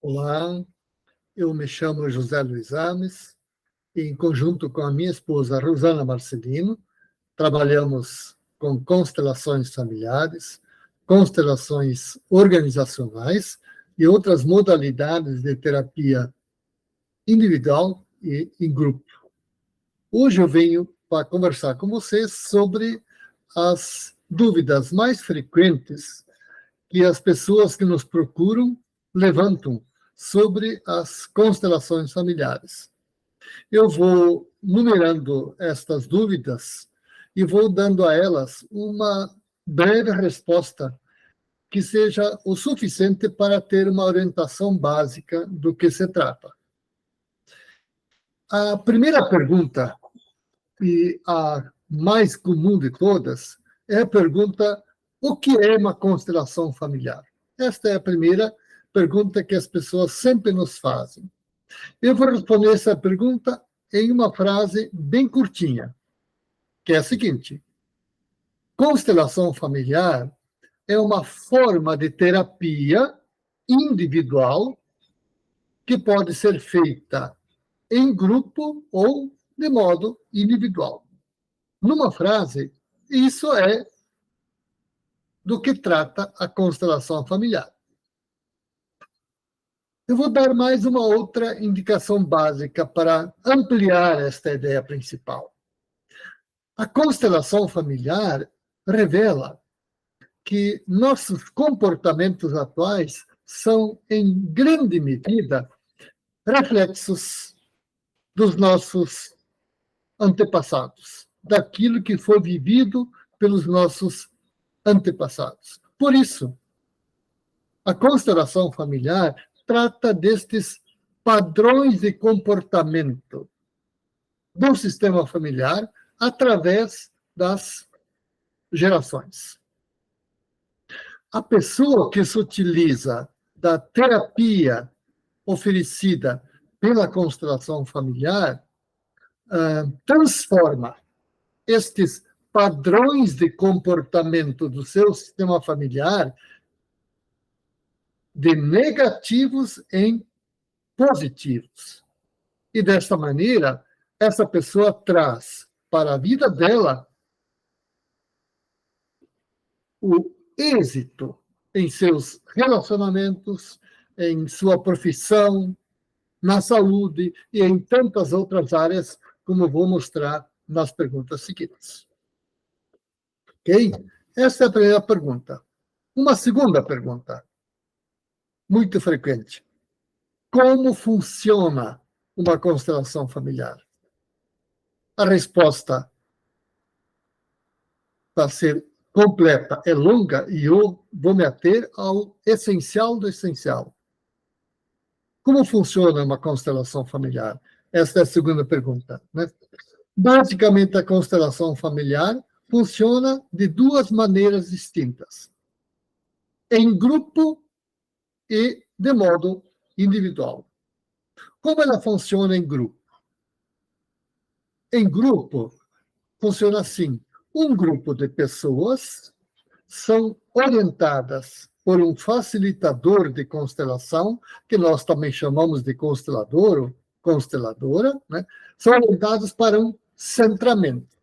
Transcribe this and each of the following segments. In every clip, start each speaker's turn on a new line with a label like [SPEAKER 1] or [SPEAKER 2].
[SPEAKER 1] Olá, eu me chamo José Luiz Ames e, em conjunto com a minha esposa Rosana Marcelino, trabalhamos com constelações familiares, constelações organizacionais e outras modalidades de terapia individual e em grupo. Hoje eu venho para conversar com vocês sobre as dúvidas mais frequentes que as pessoas que nos procuram levantam sobre as constelações familiares. Eu vou numerando estas dúvidas e vou dando a elas uma breve resposta que seja o suficiente para ter uma orientação básica do que se trata. A primeira pergunta, e a mais comum de todas, é a pergunta: o que é uma constelação familiar? Esta é a primeira pergunta que as pessoas sempre nos fazem. Eu vou responder essa pergunta em uma frase bem curtinha, que é a seguinte: constelação familiar é uma forma de terapia individual que pode ser feita em grupo ou de modo individual. Numa frase, isso é do que trata a constelação familiar. Eu vou dar mais uma outra indicação básica para ampliar esta ideia principal. A constelação familiar revela que nossos comportamentos atuais são, em grande medida, reflexos dos nossos antepassados, daquilo que foi vivido pelos nossos antepassados. Por isso, a constelação familiar trata destes padrões de comportamento do sistema familiar através das gerações. A pessoa que se utiliza da terapia oferecida pela constelação familiar transforma estes padrões de comportamento do seu sistema familiar de negativos em positivos. E desta maneira, essa pessoa traz para a vida dela o êxito em seus relacionamentos, em sua profissão, na saúde e em tantas outras áreas, como vou mostrar nas perguntas seguintes. Ok? Essa é a primeira pergunta. Uma segunda pergunta, muito frequente: como funciona uma constelação familiar? A resposta, para ser completa, é longa e eu vou me ater ao essencial do essencial. Como funciona uma constelação familiar? Esta é a segunda pergunta, né? Basicamente, a constelação familiar funciona de duas maneiras distintas: em grupo e de modo individual. Como ela funciona em grupo? Em grupo, funciona assim: um grupo de pessoas são orientadas por um facilitador de constelação, que nós também chamamos de constelador ou consteladora, né? São orientadas para um centramento.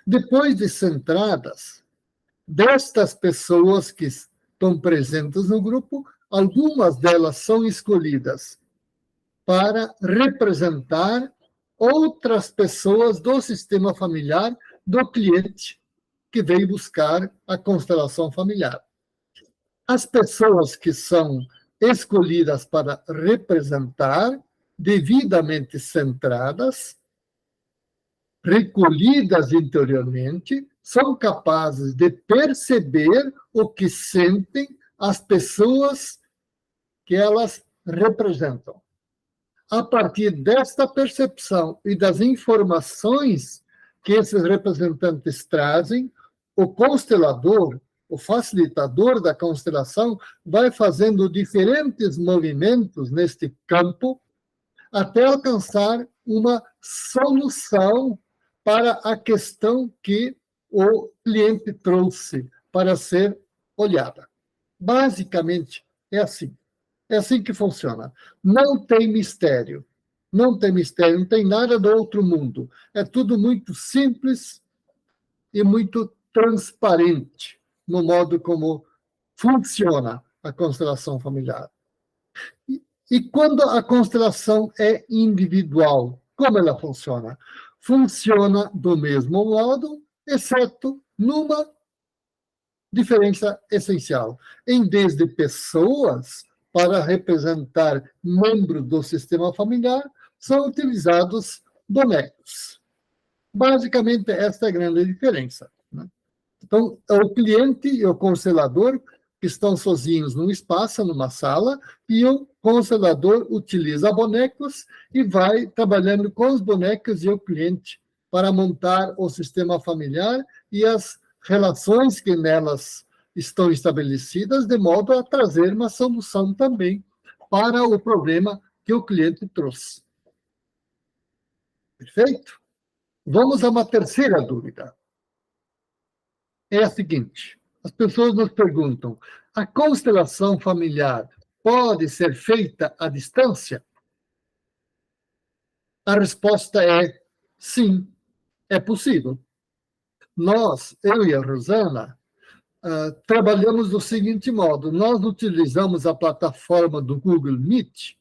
[SPEAKER 1] Depois de centradas, destas pessoas que estão presentes no grupo, algumas delas são escolhidas para representar outras pessoas do sistema familiar do cliente que veio buscar a constelação familiar. As pessoas que são escolhidas para representar, devidamente centradas, recolhidas interiormente, são capazes de perceber o que sentem as pessoas que elas representam. A partir desta percepção e das informações que esses representantes trazem, o constelador, o facilitador da constelação, vai fazendo diferentes movimentos neste campo até alcançar uma solução para a questão que o cliente trouxe para ser olhada. Basicamente, é assim. É assim que funciona. Não tem mistério. Não tem mistério, não tem nada do outro mundo. É tudo muito simples e muito transparente no modo como funciona a constelação familiar. E quando a constelação é individual, como ela funciona? Funciona do mesmo modo, exceto numa diferença essencial. Em vez de pessoas para representar membros do sistema familiar, são utilizados bonecos. Basicamente, esta é a grande diferença, né? Então, o cliente e o constelador que estão sozinhos num espaço, numa sala, e o constelador utiliza bonecos e vai trabalhando com os bonecos e o cliente para montar o sistema familiar e as relações que nelas estão estabelecidas, de modo a trazer uma solução também para o problema que o cliente trouxe. Perfeito? Vamos a uma terceira dúvida. É a seguinte: as pessoas nos perguntam, a constelação familiar pode ser feita à distância? A resposta é sim, é possível. Nós, eu e a Rosana, trabalhamos do seguinte modo: nós utilizamos a plataforma do Google Meet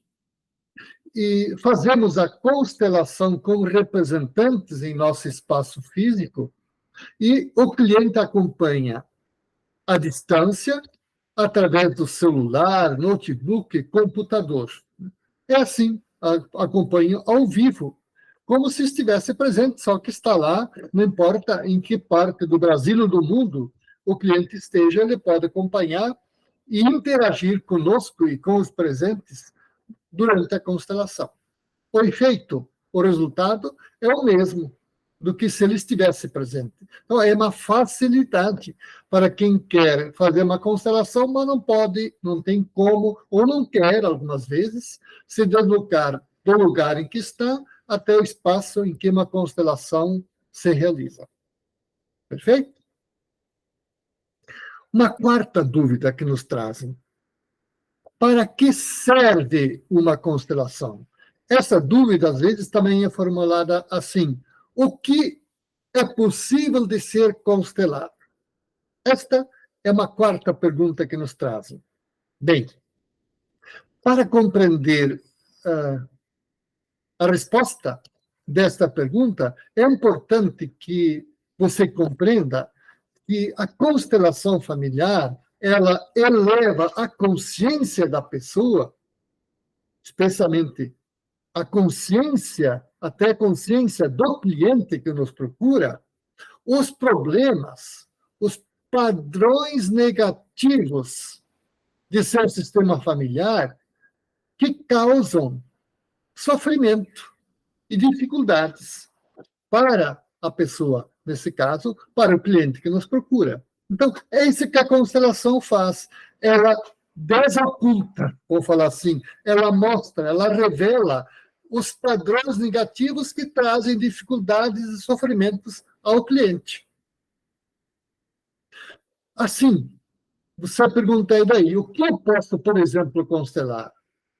[SPEAKER 1] e fazemos a constelação com representantes em nosso espaço físico e o cliente acompanha à distância, através do celular, notebook, computador. É assim, acompanho ao vivo, como se estivesse presente, só que está lá, não importa em que parte do Brasil ou do mundo o cliente esteja, ele pode acompanhar e interagir conosco e com os presentes durante a constelação. O efeito, o resultado é o mesmo do que se ele estivesse presente. Então, é uma facilidade para quem quer fazer uma constelação, mas não pode, não tem como, ou não quer, algumas vezes, se deslocar do lugar em que está até o espaço em que uma constelação se realiza. Perfeito? Uma quarta dúvida que nos trazem: para que serve uma constelação? Essa dúvida, às vezes, também é formulada assim: o que é possível de ser constelado? Esta é uma quarta pergunta que nos trazem. Bem, para compreender a resposta desta pergunta, é importante que você compreenda que a constelação familiar, ela eleva a consciência da pessoa, especialmente a consciência, até a consciência do cliente que nos procura, os problemas, os padrões negativos de seu sistema familiar que causam sofrimento e dificuldades para a pessoa, nesse caso, para o cliente que nos procura. Então, é isso que a constelação faz. Ela desoculta, vou falar assim, ela mostra, ela revela os padrões negativos que trazem dificuldades e sofrimentos ao cliente. Assim, você pergunta aí daí, o que eu posso, por exemplo, constelar?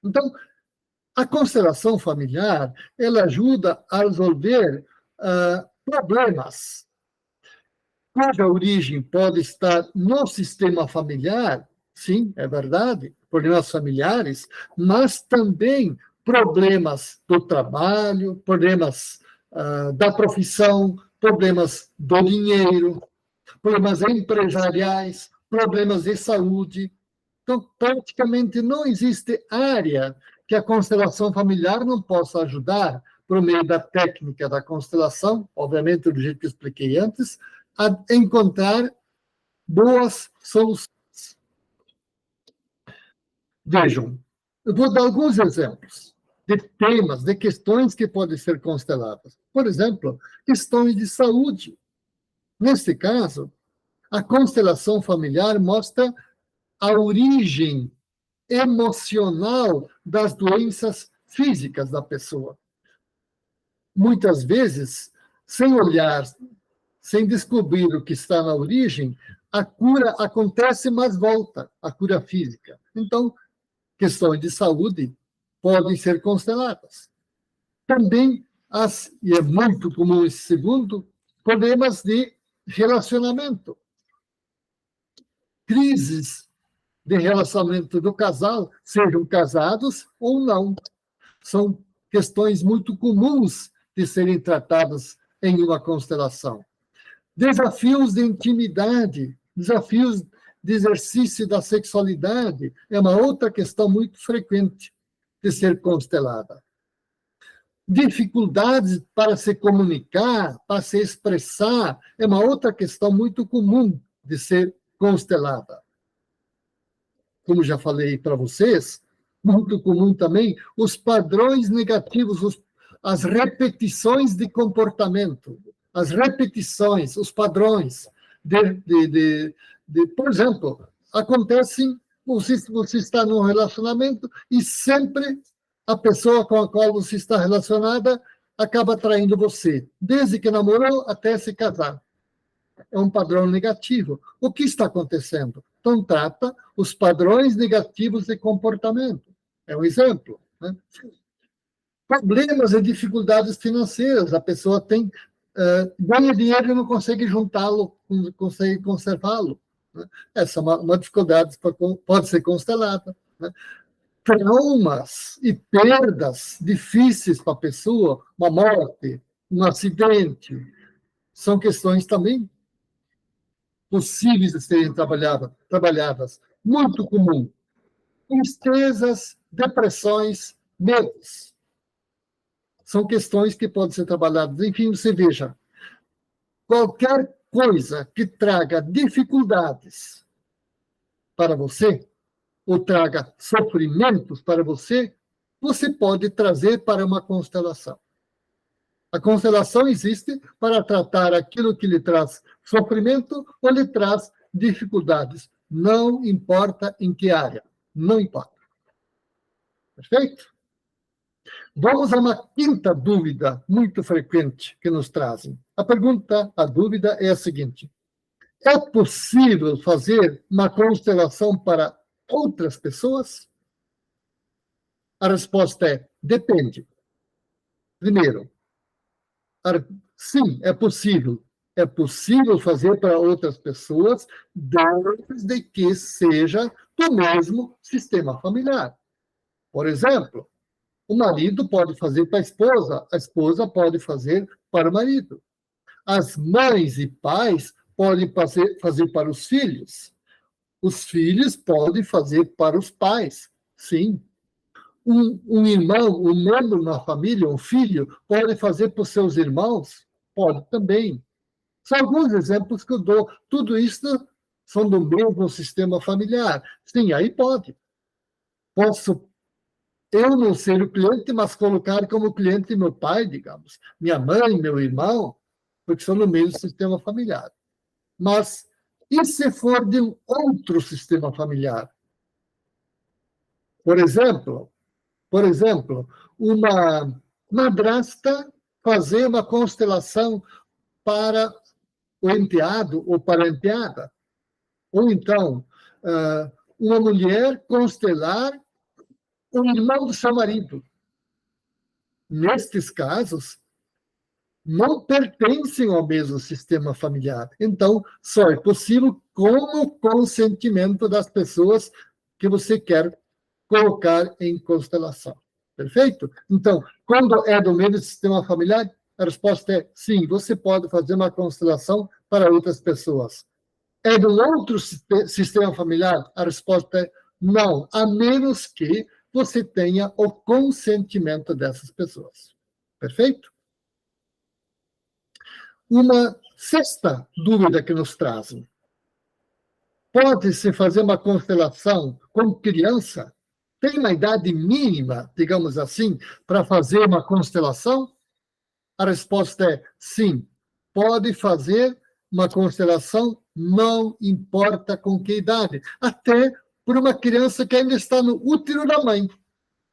[SPEAKER 1] Então, a constelação familiar, ela ajuda a resolver problemas cuja origem pode estar no sistema familiar, sim, é verdade, problemas familiares, mas também problemas do trabalho, problemas da profissão, problemas do dinheiro, problemas empresariais, problemas de saúde. Então, praticamente não existe área que a constelação familiar não possa ajudar, por meio da técnica da constelação, obviamente do jeito que eu expliquei antes, a encontrar boas soluções. Vejam, eu vou dar alguns exemplos de temas, de questões que podem ser consteladas. Por exemplo, questões de saúde. Neste caso, a constelação familiar mostra a origem emocional das doenças físicas da pessoa. Muitas vezes, sem olhar, sem descobrir o que está na origem, a cura acontece, mas volta, a cura física. Então, questões de saúde podem ser consteladas. Também, e é muito comum esse segundo, problemas de relacionamento. Crises de relacionamento do casal, sejam casados ou não. São questões muito comuns de serem tratadas em uma constelação. Desafios de intimidade, desafios de exercício da sexualidade, é uma outra questão muito frequente de ser constelada. Dificuldades para se comunicar, para se expressar, é uma outra questão muito comum de ser constelada. Como já falei para vocês, muito comum também os padrões negativos, as repetições de comportamento, as repetições, os padrões por exemplo, acontecem, você está num relacionamento e sempre a pessoa com a qual você está relacionada acaba traindo você, desde que namorou até se casar. É um padrão negativo. O que está acontecendo? Então, trata os padrões negativos de comportamento. É um exemplo. Né? Problemas e dificuldades financeiras. A pessoa ganha dinheiro e não consegue juntá-lo, não consegue conservá-lo. Né? Essa é uma dificuldade que pode ser constelada. Né? Traumas e perdas difíceis para a pessoa, uma morte, um acidente, são questões também possíveis de serem trabalhadas. Muito comum. Tristezas, depressões, medos. São questões que podem ser trabalhadas. Enfim, você veja, qualquer coisa que traga dificuldades para você, ou traga sofrimentos para você, você pode trazer para uma constelação. A constelação existe para tratar aquilo que lhe traz sofrimento ou lhe traz dificuldades. Não importa em que área. Não importa. Perfeito? Vamos a uma quinta dúvida muito frequente que nos trazem. A dúvida é a seguinte: é possível fazer uma constelação para outras pessoas? A resposta é: depende. Primeiro, sim, é possível. É possível fazer para outras pessoas, desde que seja do mesmo sistema familiar. Por exemplo, o marido pode fazer para a esposa pode fazer para o marido. As mães e pais podem fazer para os filhos podem fazer para os pais, sim. Um irmão, um membro na família, um filho, pode fazer para os seus irmãos? Pode também. São alguns exemplos que eu dou. Tudo isso são do mesmo sistema familiar. Sim, aí pode. Posso eu não ser o cliente, mas colocar como cliente meu pai, digamos, minha mãe, meu irmão, porque são no mesmo sistema familiar. Mas e se for de um outro sistema familiar? Por exemplo, uma madrasta fazer uma constelação para o enteado ou para a enteada. Ou então, uma mulher constelar o irmão do seu marido. Nestes casos, não pertencem ao mesmo sistema familiar. Então, só é possível com o consentimento das pessoas que você quer colocar em constelação. Perfeito? Então, quando é do mesmo sistema familiar, a resposta é sim, você pode fazer uma constelação para outras pessoas. É do outro sistema familiar? A resposta é não, a menos que você tenha o consentimento dessas pessoas. Perfeito? Uma sexta dúvida que nos trazem. Pode-se fazer uma constelação com criança? Tem uma idade mínima, digamos assim, para fazer uma constelação? A resposta é sim. Pode fazer uma constelação, não importa com que idade. Até por uma criança que ainda está no útero da mãe.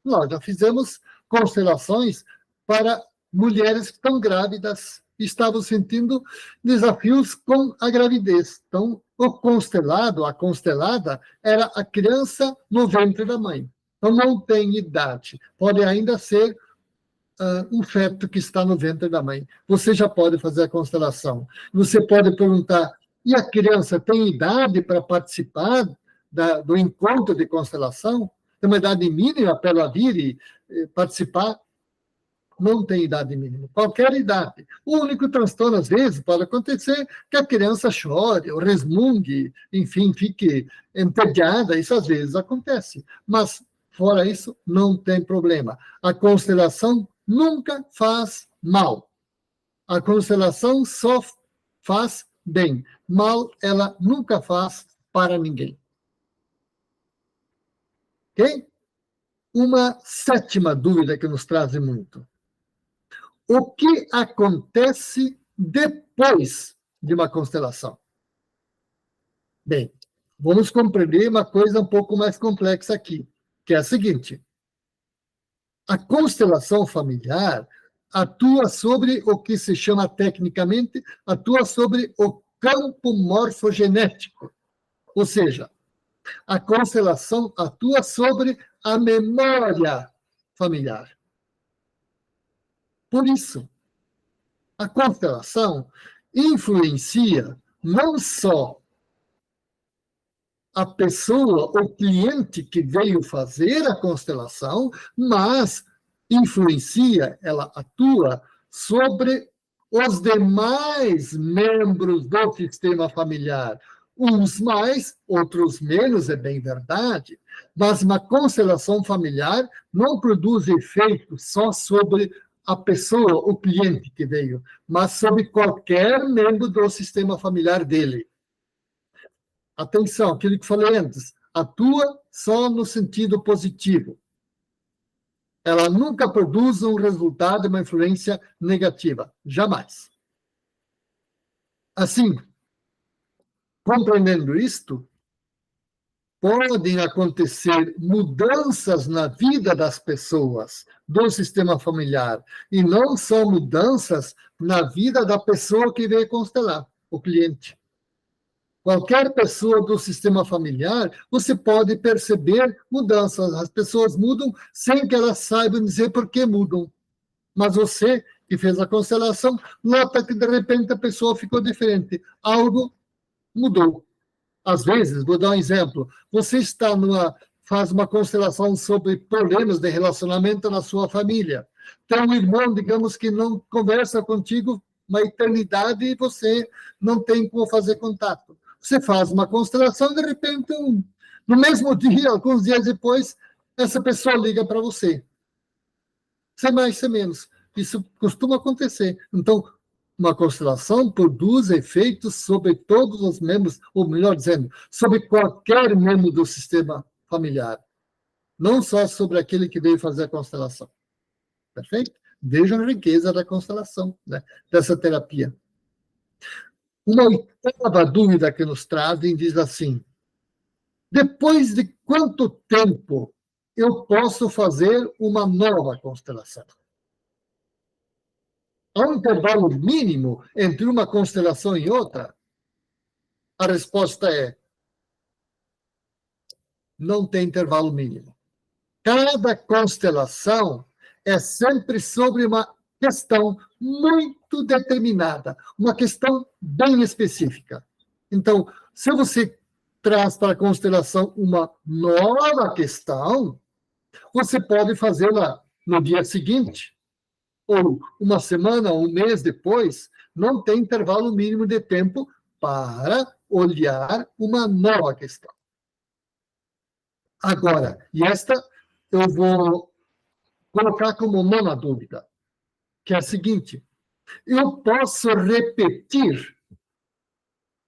[SPEAKER 1] Nós já fizemos constelações para mulheres que estão grávidas e estavam sentindo desafios com a gravidez. Então, o constelado, a constelada, era a criança no ventre da mãe. Então, não tem idade. Pode ainda ser um feto que está no ventre da mãe. Você já pode fazer a constelação. Você pode perguntar, e a criança tem idade para participar do encontro de constelação? Tem uma idade mínima para ela vir e participar? Não tem idade mínima, qualquer idade. O único transtorno, às vezes, pode acontecer que a criança chore, ou resmungue, enfim, fique entediada, isso às vezes acontece. Mas, fora isso, não tem problema. A constelação nunca faz mal. A constelação só faz bem. Mal, ela nunca faz para ninguém. Ok? Uma sétima dúvida que nos traz muito. O que acontece depois de uma constelação? Bem, vamos compreender uma coisa um pouco mais complexa aqui, que é a seguinte. A constelação familiar atua sobre o que se chama tecnicamente, atua sobre o campo morfogenético. Ou seja, a constelação atua sobre a memória familiar. Por isso, a constelação influencia não só a pessoa, o cliente que veio fazer a constelação, mas influencia, ela atua sobre os demais membros do sistema familiar. Uns mais, outros menos, é bem verdade, mas uma constelação familiar não produz efeito só sobre a pessoa, o cliente que veio, mas sobre qualquer membro do sistema familiar dele. Atenção, aquilo que falei antes, atua só no sentido positivo. Ela nunca produz um resultado, uma influência negativa, jamais. Assim, compreendendo isto, podem acontecer mudanças na vida das pessoas, do sistema familiar, e não são mudanças na vida da pessoa que veio constelar, o cliente. Qualquer pessoa do sistema familiar, você pode perceber mudanças. As pessoas mudam sem que elas saibam dizer por que mudam. Mas você, que fez a constelação, nota que, de repente, a pessoa ficou diferente. Algo mudou. Às vezes, vou dar um exemplo, você faz uma constelação sobre problemas de relacionamento na sua família. Tem um irmão, digamos, que não conversa contigo uma eternidade e você não tem como fazer contato. Você faz uma constelação, de repente, no mesmo dia, alguns dias depois, essa pessoa liga para você. Sem mais, sem menos. Isso costuma acontecer. Então, uma constelação produz efeitos sobre todos os membros, ou melhor dizendo, sobre qualquer membro do sistema familiar. Não só sobre aquele que veio fazer a constelação. Perfeito? Vejam a riqueza da constelação, né? Dessa terapia. Uma oitava dúvida que nos trazem diz assim: depois de quanto tempo eu posso fazer uma nova constelação? Há um intervalo mínimo entre uma constelação e outra? A resposta é: não tem intervalo mínimo. Cada constelação é sempre sobre uma questão muito determinada, uma questão bem específica. Então, se você traz para a constelação uma nova questão, você pode fazê-la no dia seguinte, ou uma semana, um mês depois. Não tem intervalo mínimo de tempo para olhar uma nova questão. Agora, e esta eu vou colocar como nona dúvida, que é a seguinte: eu posso repetir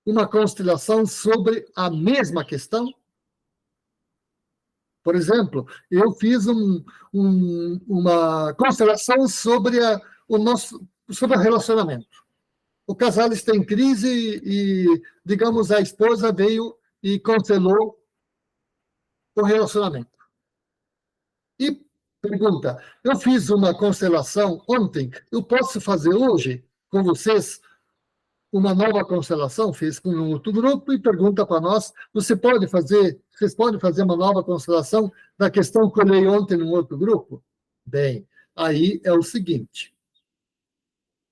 [SPEAKER 1] uma constelação sobre a mesma questão? Por exemplo, eu fiz uma constelação sobre sobre o relacionamento. O casal está em crise e, digamos, a esposa veio e constelou o relacionamento. E pergunta: eu fiz uma constelação ontem, eu posso fazer hoje com vocês uma nova constelação, fez com um outro grupo e pergunta para nós, vocês podem fazer uma nova constelação da questão que eu olhei ontem num outro grupo? Bem, aí é o seguinte,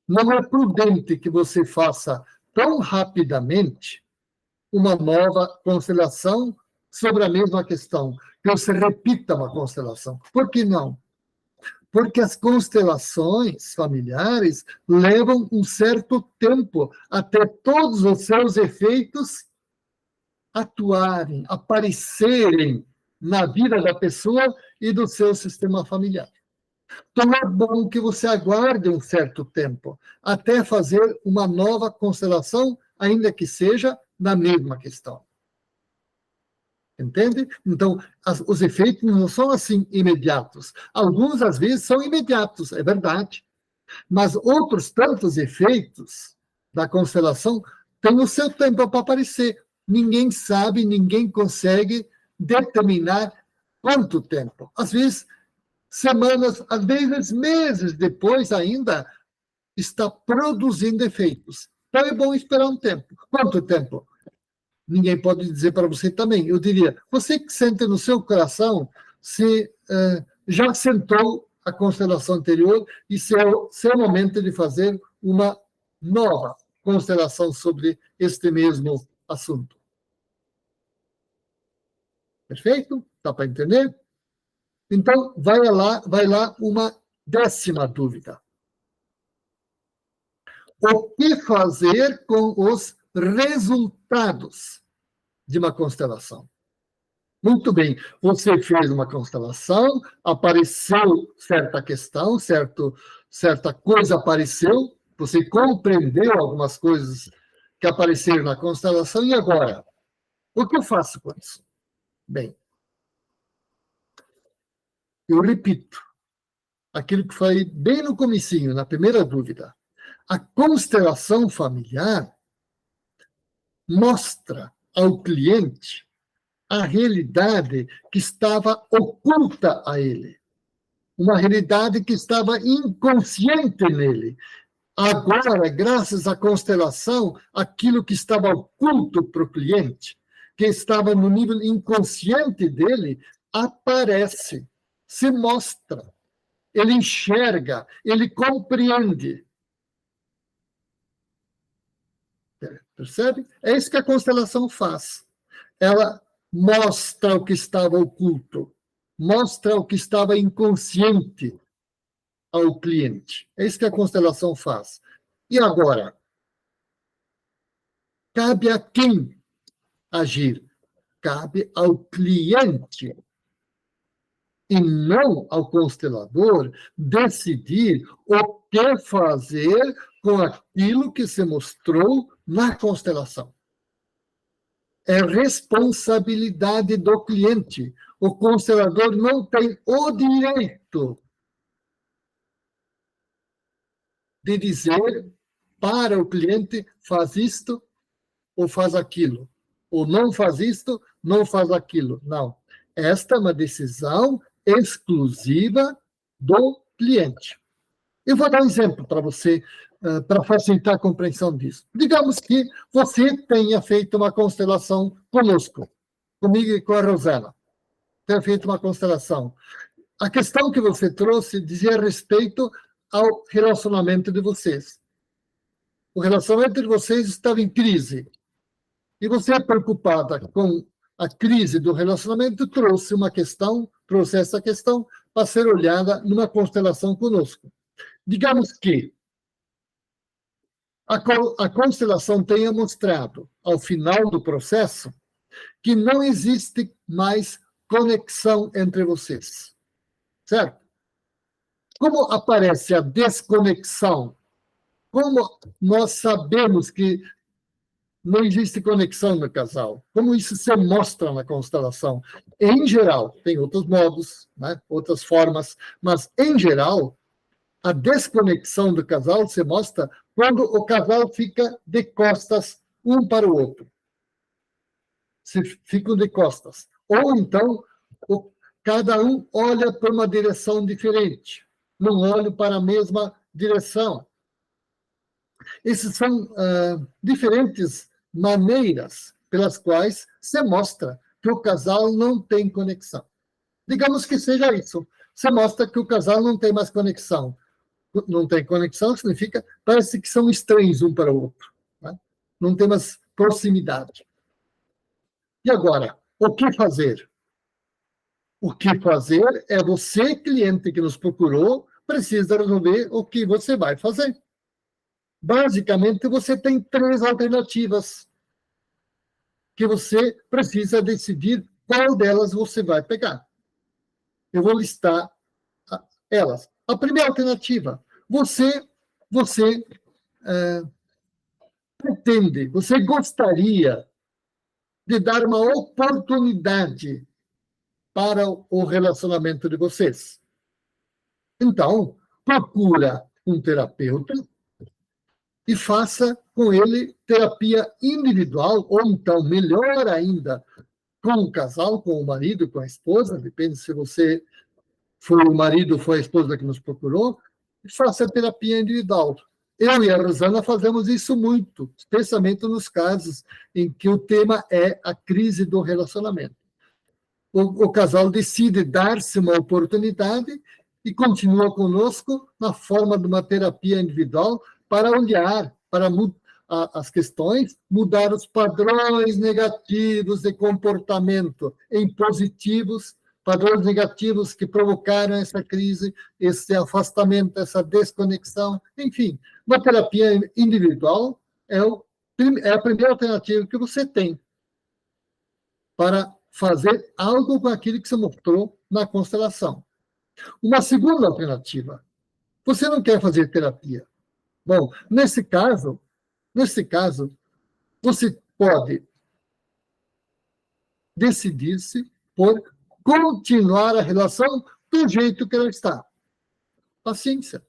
[SPEAKER 1] não é prudente que você faça tão rapidamente uma nova constelação sobre a mesma questão, que você repita uma constelação. Por que não? Porque as constelações familiares levam um certo tempo até todos os seus efeitos atuarem, aparecerem na vida da pessoa e do seu sistema familiar. Então, é bom que você aguarde um certo tempo até fazer uma nova constelação, ainda que seja na mesma questão. Entende? Então, os efeitos não são assim imediatos. Alguns, às vezes, são imediatos, é verdade. Mas outros tantos efeitos da constelação têm o seu tempo para aparecer. Ninguém sabe, ninguém consegue determinar quanto tempo. Às vezes, semanas, às vezes meses depois ainda, está produzindo efeitos. Então, é bom esperar um tempo. Quanto tempo? Ninguém pode dizer para você também. Eu diria, você que sente no seu coração se já sentou a constelação anterior e se é o momento de fazer uma nova constelação sobre este mesmo assunto. Perfeito? Dá para entender? Então, vai lá uma 10ª dúvida. O que fazer com os resultados de uma constelação? Muito bem, você fez uma constelação, apareceu certa questão, certa coisa apareceu, você compreendeu algumas coisas que apareceram na constelação, e agora? O que eu faço com isso? Bem, eu repito aquilo que falei bem no comecinho, na primeira dúvida. A constelação familiar mostra ao cliente a realidade que estava oculta a ele. Uma realidade que estava inconsciente nele. Agora, graças à constelação, aquilo que estava oculto para o cliente, que estava no nível inconsciente dele, aparece, se mostra. Ele enxerga, ele compreende. Percebe? É isso que a constelação faz. Ela mostra o que estava oculto, mostra o que estava inconsciente ao cliente. É isso que a constelação faz. E agora? Cabe a quem agir? Cabe ao cliente e não ao constelador decidir o que fazer com aquilo que se mostrou na constelação. É responsabilidade do cliente. O constelador não tem o direito de dizer para o cliente, faz isto ou faz aquilo. Ou não faz isto, não faz aquilo. Não. Esta é uma decisão exclusiva do cliente. Eu vou dar um exemplo para você, para facilitar a compreensão disso. Digamos que você tenha feito uma constelação conosco, comigo e com a Rosana. Tenha feito uma constelação. A questão que você trouxe dizia respeito ao relacionamento de vocês. O relacionamento de vocês estava em crise. E você, preocupada com a crise do relacionamento, trouxe essa questão para ser olhada numa constelação conosco. Digamos que a constelação tenha mostrado, ao final do processo, que não existe mais conexão entre vocês. Certo? Como aparece a desconexão? Como nós sabemos que não existe conexão no casal? Como isso se mostra na constelação? Em geral, tem outros modos, né? Outras formas, mas, em geral, a desconexão do casal se mostra quando o casal fica de costas um para o outro. Se ficam de costas. Ou então, cada um olha para uma direção diferente. Não olha para a mesma direção. Essas são diferentes maneiras pelas quais se mostra que o casal não tem conexão. Digamos que seja isso. Você mostra que o casal não tem mais conexão. Não tem conexão significa parece que são estranhos um para o outro. Né? Não tem mais proximidade. E agora, o que fazer? O que fazer é você, cliente que nos procurou, precisa resolver o que você vai fazer. Basicamente, você tem 3 alternativas que você precisa decidir qual delas você vai pegar. Eu vou listar elas. A primeira alternativa, você pretende, você gostaria de dar uma oportunidade para o relacionamento de vocês. Então, procura um terapeuta e faça com ele terapia individual, ou então, melhor ainda, com o casal, com o marido, com a esposa, depende se você foi o marido ou foi a esposa que nos procurou, e faça a terapia individual. Eu e a Rosana fazemos isso muito, especialmente nos casos em que o tema é a crise do relacionamento. O casal decide dar-se uma oportunidade e continua conosco na forma de uma terapia individual para olhar para as questões, mudar os padrões negativos de comportamento em positivos, padrões negativos que provocaram essa crise, esse afastamento, essa desconexão, enfim. Uma terapia individual é a primeira alternativa que você tem para fazer algo com aquilo que você mostrou na constelação. Uma segunda alternativa, você não quer fazer terapia. Bom, nesse caso, você pode decidir-se por continuar a relação do jeito que ela está. Paciência.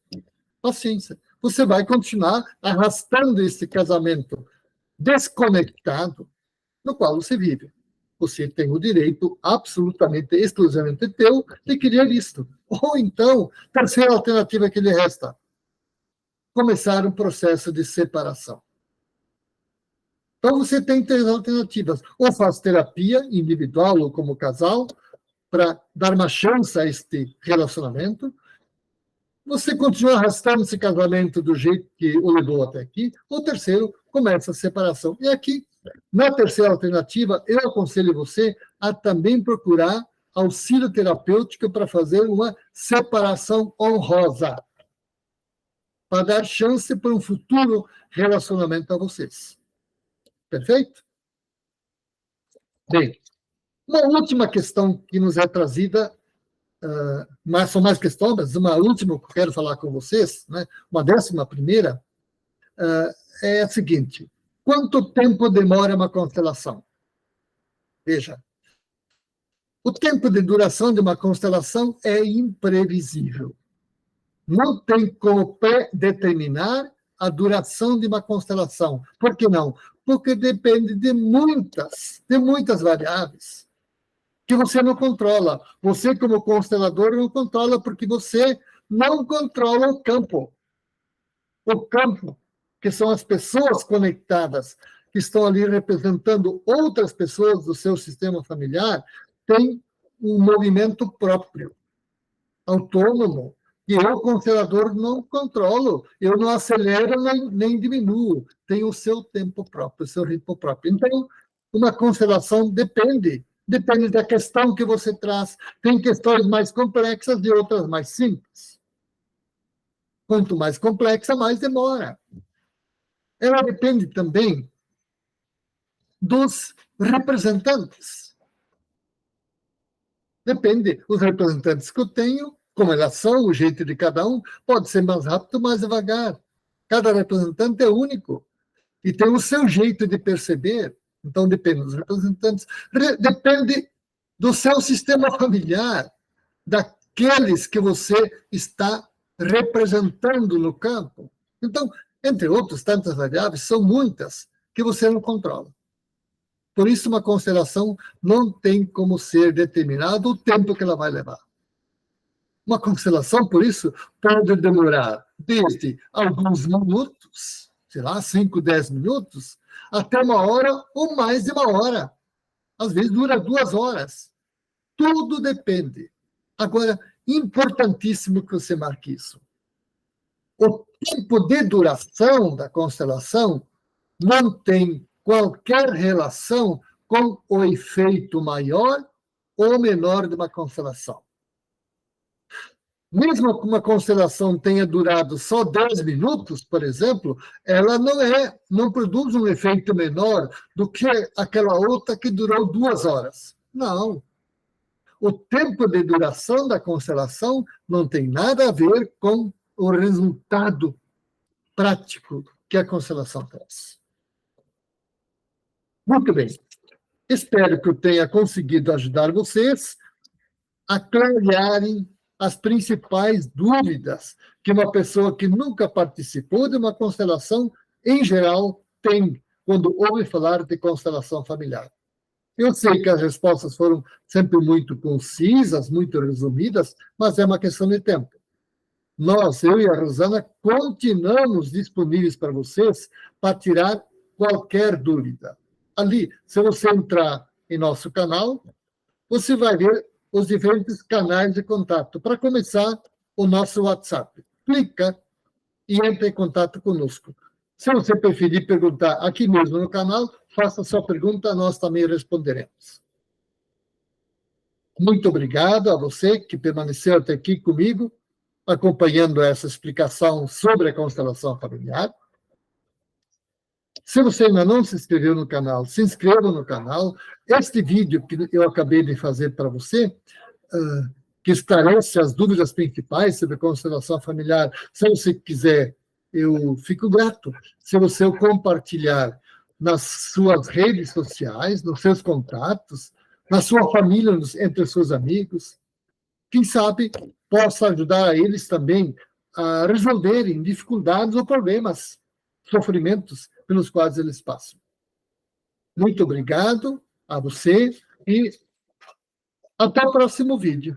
[SPEAKER 1] Você vai continuar arrastando esse casamento desconectado no qual você vive. Você tem o direito absolutamente, exclusivamente teu, de querer isto. Ou então, terceira alternativa que lhe resta, começar um processo de separação. Então, você tem 3 alternativas. Ou faz terapia individual ou como casal, para dar uma chance a este relacionamento. Você continua arrastando esse casamento do jeito que o levou até aqui. Ou terceiro, começa a separação. E aqui, na terceira alternativa, eu aconselho você a também procurar auxílio terapêutico para fazer uma separação honrosa, para dar chance para um futuro relacionamento a vocês. Perfeito? Bem, uma última questão que nos é trazida, mas são mais questões, mas uma última que eu quero falar com vocês, né? Uma 11ª, é a seguinte: quanto tempo demora uma constelação? Veja, o tempo de duração de uma constelação é imprevisível. Não tem como pré-determinar a duração de uma constelação. Por que não? Porque depende de muitas variáveis que você não controla. Você, como constelador, não controla porque você não controla o campo. O campo, que são as pessoas conectadas, que estão ali representando outras pessoas do seu sistema familiar, tem um movimento próprio, autônomo, que eu, constelador, não controlo. Eu não acelero nem diminuo. Tem o seu tempo próprio, o seu ritmo próprio. Então, uma constelação depende da questão que você traz. Tem questões mais complexas e outras mais simples. Quanto mais complexa, mais demora. Ela depende também dos representantes. Depende. Os representantes que eu tenho, como elas são, o jeito de cada um, pode ser mais rápido, mais devagar. Cada representante é único e tem o seu jeito de perceber. Então, depende dos representantes. Depende do seu sistema familiar, daqueles que você está representando no campo. Então, entre outras tantas variáveis, são muitas que você não controla. Por isso, uma constelação não tem como ser determinado o tempo que ela vai levar. Uma constelação, por isso, pode demorar desde alguns minutos sei lá, 5, 10 minutos, até 1 hora ou mais de 1 hora. Às vezes dura 2 horas. Tudo depende. Agora, importantíssimo que você marque isso. O tempo de duração da constelação não tem qualquer relação com o efeito maior ou menor de uma constelação. Mesmo que uma constelação tenha durado só 10 minutos, por exemplo, ela não produz um efeito menor do que aquela outra que durou 2 horas. Não. O tempo de duração da constelação não tem nada a ver com o resultado prático que a constelação traz. Muito bem. Espero que eu tenha conseguido ajudar vocês a clarearem as principais dúvidas que uma pessoa que nunca participou de uma constelação, em geral, tem quando ouve falar de constelação familiar. Eu sei que as respostas foram sempre muito concisas, muito resumidas, mas é uma questão de tempo. Nós, eu e a Rosana, continuamos disponíveis para vocês para tirar qualquer dúvida. Ali, se você entrar em nosso canal, você vai ver os diferentes canais de contato. Para começar, o nosso WhatsApp. Clica e entra em contato conosco. Se você preferir perguntar aqui mesmo no canal, faça sua pergunta, nós também responderemos. Muito obrigado a você que permaneceu até aqui comigo, acompanhando essa explicação sobre a constelação familiar. Se você ainda não se inscreveu no canal, se inscreva no canal. Este vídeo que eu acabei de fazer para você, que esclarece as dúvidas principais sobre a constelação familiar, se você quiser, eu fico grato se você o compartilhar nas suas redes sociais, nos seus contatos, na sua família, entre os seus amigos. Quem sabe possa ajudar eles também a resolverem dificuldades ou problemas, sofrimentos pelos quais eles passam. Muito obrigado a você e até o próximo vídeo.